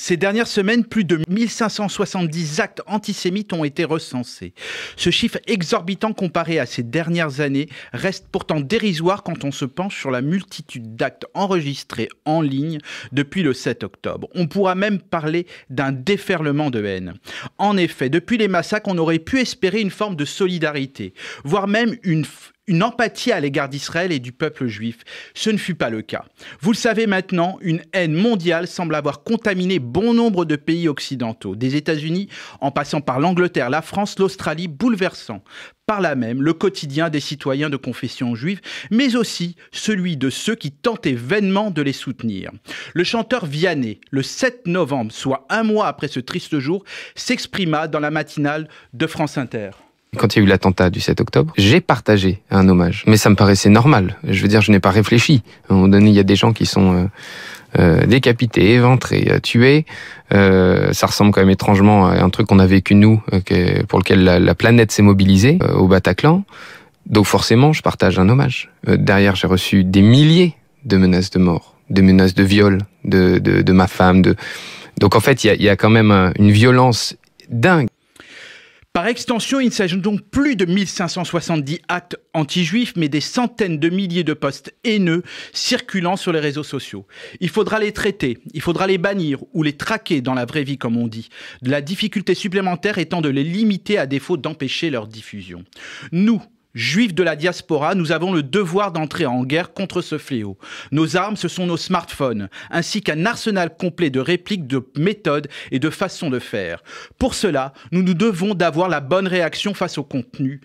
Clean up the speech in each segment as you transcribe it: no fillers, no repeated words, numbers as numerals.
Ces dernières semaines, plus de 1570 actes antisémites ont été recensés. Ce chiffre exorbitant comparé à ces dernières années reste pourtant dérisoire quand on se penche sur la multitude d'actes enregistrés en ligne depuis le 7 octobre. On pourra même parler d'un déferlement de haine. En effet, depuis les massacres, on aurait pu espérer une forme de solidarité, voire même une empathie à l'égard d'Israël et du peuple juif. Ce ne fut pas le cas. Vous le savez maintenant, une haine mondiale semble avoir contaminé bon nombre de pays occidentaux, des États-Unis en passant par l'Angleterre, la France, l'Australie, bouleversant par là même le quotidien des citoyens de confession juive, mais aussi celui de ceux qui tentaient vainement de les soutenir. Le chanteur Vianney, le 7 novembre, soit un mois après ce triste jour, s'exprima dans la matinale de France Inter. Quand il y a eu l'attentat du 7 octobre, j'ai partagé un hommage. Mais ça me paraissait normal. Je veux dire, je n'ai pas réfléchi. À un moment donné, il y a des gens qui sont décapités, éventrés, tués. Ça ressemble quand même étrangement à un truc qu'on a vécu nous, pour lequel la planète s'est mobilisée, au Bataclan. Donc forcément, je partage un hommage. Derrière, j'ai reçu des milliers de menaces de mort, des menaces de viol de ma femme. Donc en fait, il y a quand même une violence dingue. Par extension, il ne s'agit donc plus de 1570 actes anti-juifs, mais des centaines de milliers de posts haineux circulant sur les réseaux sociaux. Il faudra les traiter, il faudra les bannir ou les traquer dans la vraie vie, comme on dit. La difficulté supplémentaire étant de les limiter à défaut d'empêcher leur diffusion. Nous, Juifs de la diaspora, nous avons le devoir d'entrer en guerre contre ce fléau. Nos armes, ce sont nos smartphones, ainsi qu'un arsenal complet de répliques, de méthodes et de façons de faire. Pour cela, nous nous devons d'avoir la bonne réaction face au contenu.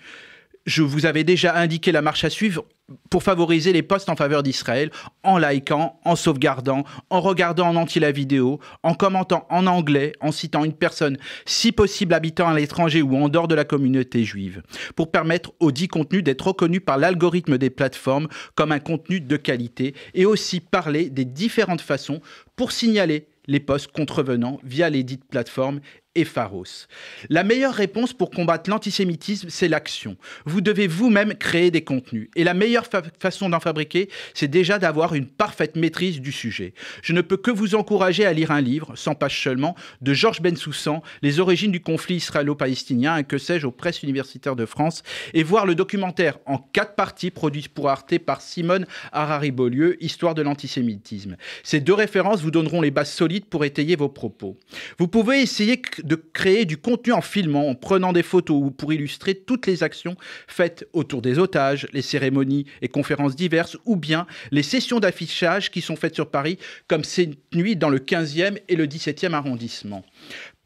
Je vous avais déjà indiqué la marche à suivre pour favoriser les posts en faveur d'Israël, en likant, en sauvegardant, en regardant en entier la vidéo, en commentant en anglais, en citant une personne, si possible habitant à l'étranger ou en dehors de la communauté juive, pour permettre au dit contenu d'être reconnu par l'algorithme des plateformes comme un contenu de qualité et aussi parler des différentes façons pour signaler les posts contrevenants via les dites plateformes et Pharos. La meilleure réponse pour combattre l'antisémitisme, c'est l'action. Vous devez vous-même créer des contenus. Et la meilleure façon d'en fabriquer, c'est déjà d'avoir une parfaite maîtrise du sujet. Je ne peux que vous encourager à lire un livre, 100 pages seulement, de Georges Bensoussan, Les origines du conflit israélo-palestinien, et que sais-je, aux presses universitaires de France, et voir le documentaire en 4 parties produit pour Arte par Simone Harari-Beaulieu, Histoire de l'antisémitisme. Ces 2 références vous donneront les bases solides pour étayer vos propos. Vous pouvez essayer de créer du contenu en filmant, en prenant des photos ou pour illustrer toutes les actions faites autour des otages, les cérémonies et conférences diverses ou bien les sessions d'affichage qui sont faites sur Paris comme cette nuit dans le 15e et le 17e arrondissement.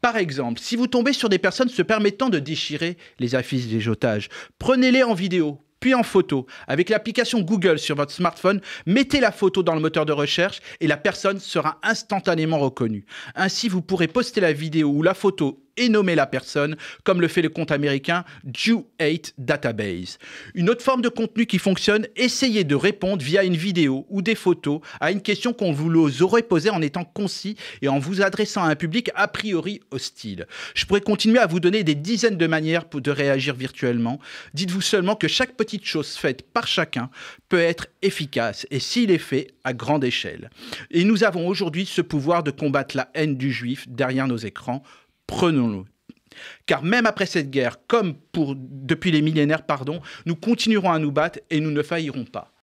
Par exemple, si vous tombez sur des personnes se permettant de déchirer les affiches des otages, prenez-les en vidéo, puis en photo. Avec l'application Google sur votre smartphone, mettez la photo dans le moteur de recherche et la personne sera instantanément reconnue. Ainsi, vous pourrez poster la vidéo ou la photo et nommer la personne, comme le fait le compte américain Jew8 Database. Une autre forme de contenu qui fonctionne, essayez de répondre via une vidéo ou des photos à une question qu'on vous aurait posée en étant concis et en vous adressant à un public a priori hostile. Je pourrais continuer à vous donner des dizaines de manières de réagir virtuellement. Dites-vous seulement que chaque petite chose faite par chacun peut être efficace et s'il est fait à grande échelle. Et nous avons aujourd'hui ce pouvoir de combattre la haine du juif derrière nos écrans. Prenons-le. Car même après cette guerre, comme depuis les millénaires, nous continuerons à nous battre et nous ne faillirons pas.